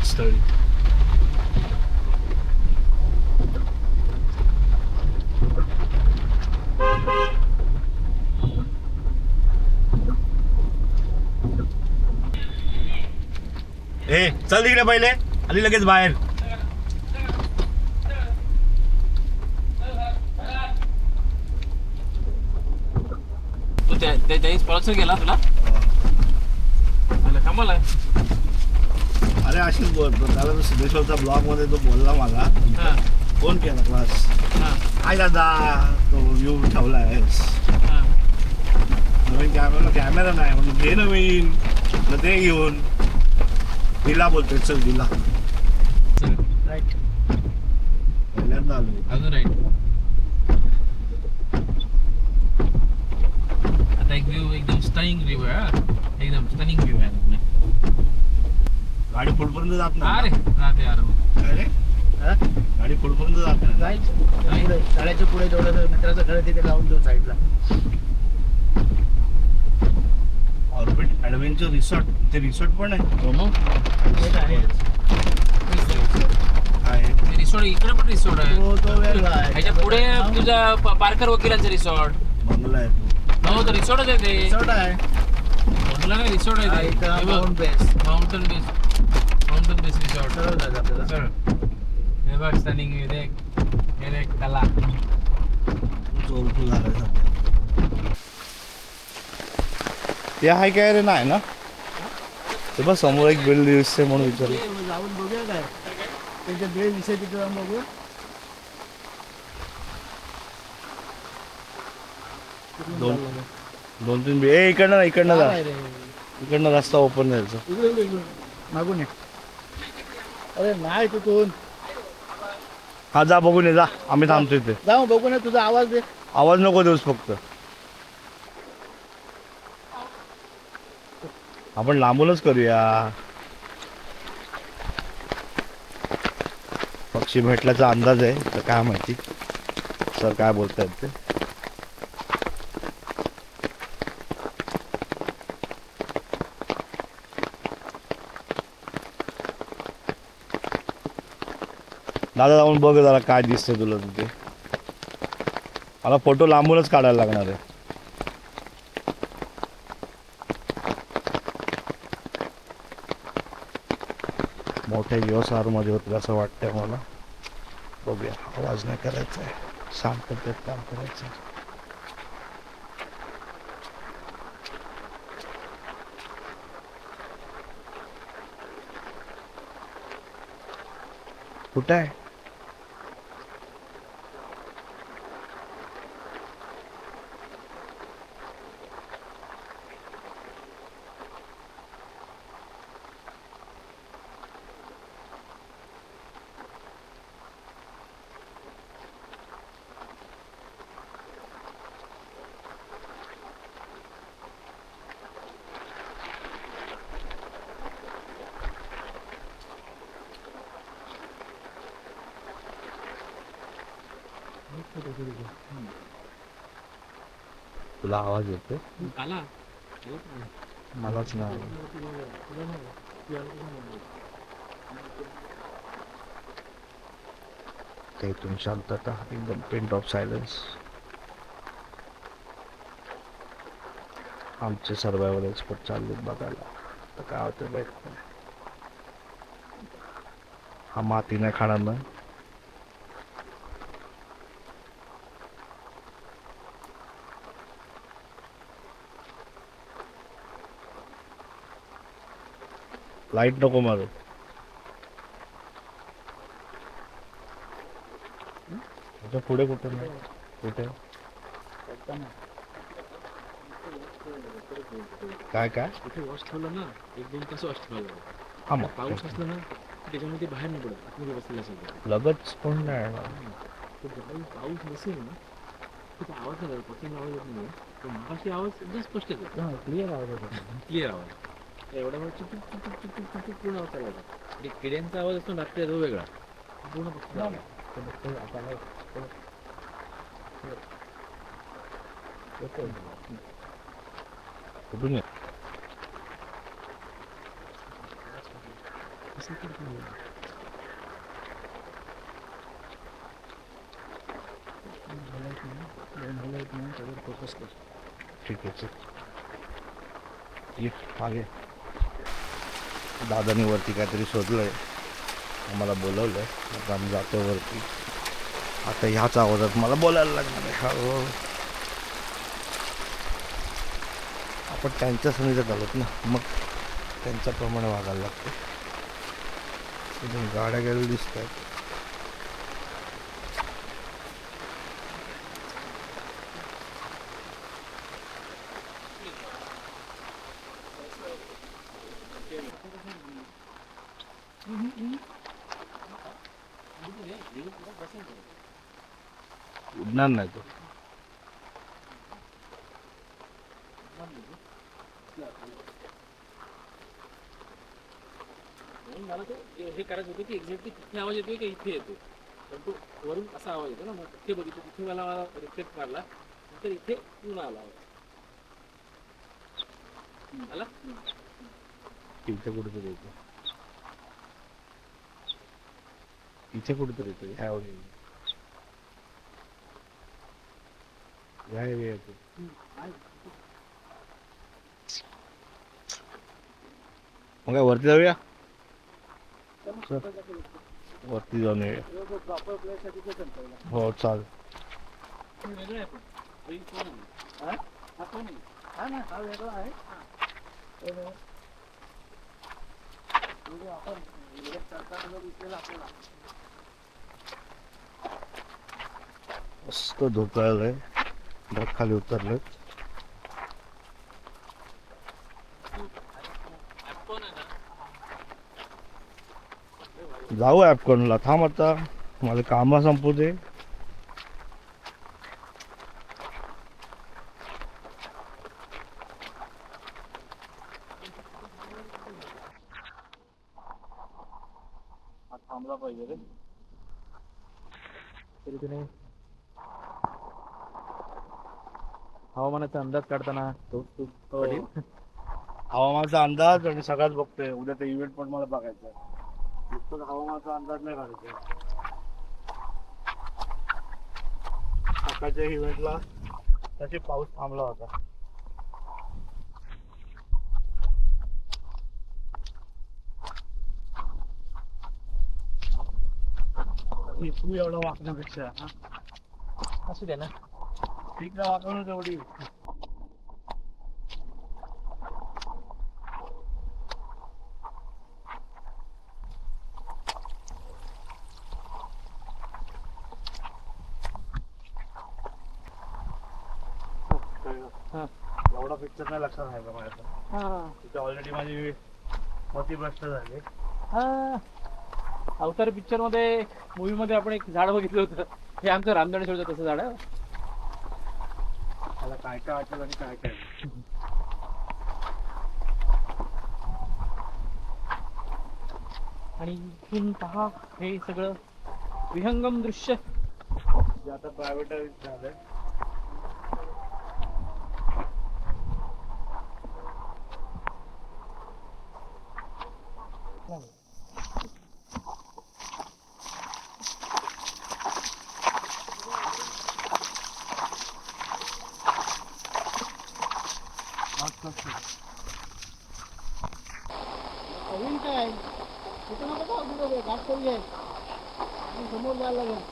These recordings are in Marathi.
स्थळी. ए चल तिकडे पहिले, आली लगेच बाहेर. तू त्या स्पॉन्सर केला तुला कमाल आहे. अरे अशीच बोलतो त्याला तो सिद्धेश्वरचा ब्लॉग मध्ये तो बोलला मला, फोन केला क्लास, काय दादा तो व्ह्यू ठेवला आहेस, नवीन कॅमेरा नाही म्हणजे घे नवीन, ते घेऊन दिला बोलतोय. चल दिला राईट पहिल्यांदा आलो. अजून राईट. आता एक व्ह्यू एकदम स्टनिंग व्ह्यू आहे, एकदम स्टनिंग व्ह्यू आहे. गाडी पुढपर्यंत जात अरे नाही. राहते यार. अरे गाडी पुढपर्यंत जात नाही. पुढे शाळेच्या पुढे जेवढं मित्राचं घर आहे तिथे लावून देऊ साईडला. ऑर्बिट ॲडव्हेंचर रिसॉर्ट, ते रिसॉर्ट पण आहे. आहे रिसॉर्ट इकडे पण रिसॉर्ट आहे. तो वेगळा आहे. ह्याच्या पुढे तुझा पारकर वकिलांचं रिसॉर्ट. बंगला आहे तो. हो तर रिसॉर्टच आहे ते. रिसॉर्ट आहे. बंगला नाही रिसॉर्ट आहे ते. हे बघ, mount base mountain base resort. सरळ जायचं आपल्याला. सर हे बघ स्टनिंग व्ह्यू देख, हे देख कला. चोरटू झालाय सध्या. ते आहे काय रे? नाही ना ते बस समोर एक बिल्ड दिसते म्हणून विचारलं. जाऊन बघूया काय त्यांच्या बेल विषय तिथे जाऊन बघूया. दोन तीन ए इकडनं इकडनं जा, काय रे? इकडनं रस्ता ओपन द्यायचा. इकडे मागून ये. अरे नाही तिथून हा जा बघून ये जा, आम्ही थांबतो इथे. जाऊ बघून ये. तुझा आवाज दे. आवाज नको देऊस फक्त. आपण लांबूनच करूया. पक्षी भेटल्याचा अंदाज आहे तर काय माहिती सर काय बोलतायत ते. दादा जाऊन बघ जरा काय दिसतंय तुला तिथे. मला फोटो लांबूनच काढायला लागणार आहे. मोठ्या मध्ये होतील असं वाटतंय मला. बघूया. आवाज नाही करायचा आहे, शांततेत काम करायचं आहे. कुठं आहे? तुला आवाज येतोय? आला मलाच नाही. इथून शांतता, एकदम पिंट ऑफ सायलन्स. आमचे सर्वायवल एक्सपर्ट चालले बघायला तर काय होतं बघ. हा माती नाही खाणार ना. लाईट नको मारू. पुढे कुठे नाही कुठे काय काय इथे वॉश ठेवलं ना, एक दोन तास वॉश ठेवलं. हा मग पाऊस असला ना त्याच्यामध्ये बाहेर नाही पडत, आतमध्ये बसलेलं असेल. लगच कोण नाही येणार. पाऊस नसेल ना तिथे आवाज नाही, पक्षांचा आवाज येत नाही. पण मगाशी आवाज एकदम स्पष्ट येतो, क्लिअर आवाज होता. क्लिअर आवाज. एवढा वेळ चुक चुक चुक चुक चुक चुक पूर्ण आवाज चालला होता. आणि किड्यांचा आवाज असतो रात्री तो वेगळा पूर्ण पक्षी कुठून असं करतो मी. हलवत नाही, दोन हलवत नाही, त्यावर फोकस कर. ठीक आहे चल ये मागे. दादानी वरती काहीतरी शोधलंय, आम्हाला बोलवलंय. आता आम्ही जातो वरती. आता ह्याच आवाजात मला बोलायला लागणार आहे. हळूहळू आपण त्यांच्या सनीचं घालत ना, मग त्यांच्याप्रमाणे वागायला लागते. इथून गाड्या गेल्या दिसत आहेत. उडणार नाही तो. म्हणून मला ते हे करायचं होतं की एक्झॅक्टली तिथे आवाज येतोय की इथे येतो, पण तो वरून असा आवाज येतो ना. मग तिथे बघितलं, तिथे मला रिफ्लेक्ट मारला, नंतर इथे पुन्हा आला आवाज. आला इथे कुठेतरी येतो, इथे कुठेतरी येतो. ह्या एरिया येतो. मग काय वरती जाऊया, वरती जाऊन येऊया. प्रॉपर प्लेससाठी ते चालतं. हो चालेल. वेगळं आहे पण हे कोण आहे? हा कोण आहे? हा ना, हा वेगळा आहे. म्हणजे आपण direct करताना जर दिसेल आपल्याला. मस्त धोकाळलंय, ढग खाली उतरलं. कोण आहे ना? जाऊ ॲपकॉनला. थांब आता, माझं काम संपू दे. हा थांबला पाहिजे रे. तरी तुम्ही हवामानाचा अंदाज काढताना तो पडेल. हवामानाचा अंदाज आणि सगळ्यात बघतोय. उद्या ते इव्हेंट पण मला बघायचा आहे. नुसतं हवामानाचा अंदाज नाही काढायचा. सकाळच्या इव्हेंटला त्याची पाऊस थांबला होता. तू एवढा वाकण्यापेक्षा असू द्या ना. ठीक आहे, वाकवणं तेवढी. एवढा पिक्चर नाही लक्षात आहे का माझ्या. तिथे ऑलरेडी माझी मती भ्रष्ट झाली. अवतार पिक्चर मध्ये, मूवी मध्ये आपण एक झाड बघितलं होतं. हे आमचं रामदणेश्वरचं तसं झाड आहे. मला काय काय वाटलं आणि काय काय. आणि इथून पहा हे सगळं विहंगम दृश्य. जे आता प्रायव्हेटाईज झालंय. होईल काय? तिथं नको जाऊ, तिथं घाट करू घे. आणि समोर जायला लागेल.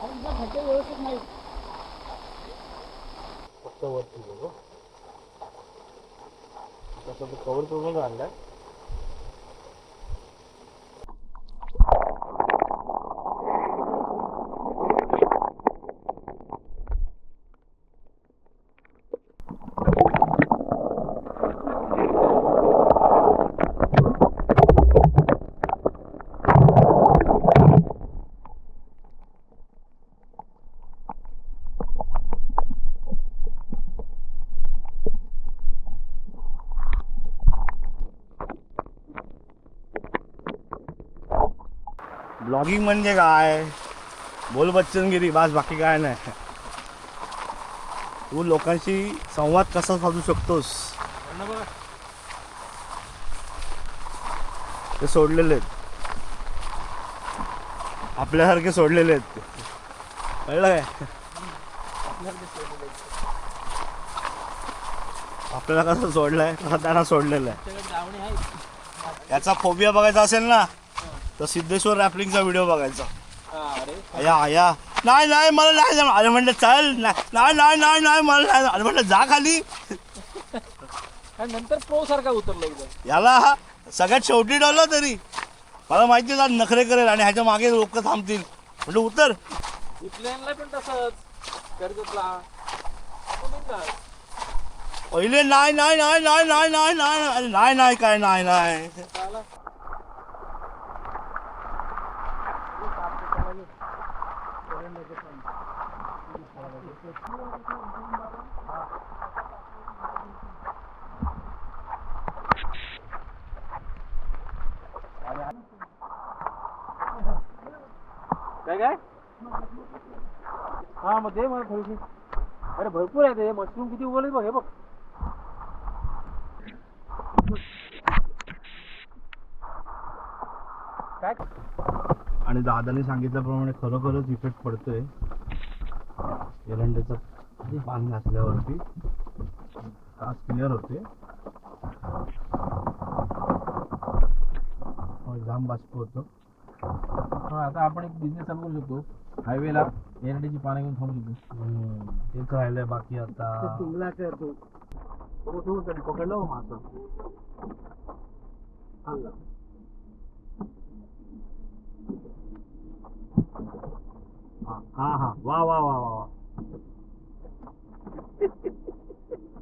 आणि इथं खड्डे व्यवस्थित नाही. फक्त वरती बघ. तसं कवर करून आणलाय. ब्लॉगिंग म्हणजे काय, बोल बच्चनगिरी, बास, बाकी काय नाही. तू लोकांशी संवाद कसा साधू शकतोस. ते सोडलेले आहेत, आपल्यासारखे सोडलेले आहेत ते, कळलं काय? आपल्याला कसं सोडलंय तसं त्यांना सोडलेलं आहे. त्याच्याकडे दावणे आहेत. याचा फोबिया बघायचा असेल ना तर सिद्धेश्वर रॅपलिंगचा व्हिडिओ बघायचा. अरे आया आया नाही नाही मला नाही जाणार. अरे म्हटलं चल नाही नाही नाही नाही मला नाही. अरे म्हटलं जा खाली. आणि नंतर प्रो सारखा उतरला एकदम. याला सगळ्यात शेवटी ठेवलं तरी मला माहिती आहे नखरे करेल आणि ह्याच्या मागे लोक थांबतील म्हणजे उतर. इथल्यांना पण तसंच कर्जतला तो बिनधास्त. पहिले नाही नाही नाही नाही नाही नाही नाही नाही नाही काय नाही नाही. चाला. काय काय हा मग दे मला थोडीशी. अरे भरपूर आहे ते मशरूम किती उगवले बघ हे बघ. काय आणि दादाने सांगितल्याप्रमाणे खरोखरच इफेक्ट पडतोय एरंडेचा पान घातल्यावरती. कास क्लिअर होते, जाम बाष्प होतं. हा आता आपण एक बिझनेस चालू करू शकतो. हायवेला एरंडीची पानं घेऊन थांबू शकतो. तेच राहिलंय बाकी आता. तुंगला करतो पकडलं हो मासं. हा हा वा वा वा वा वा.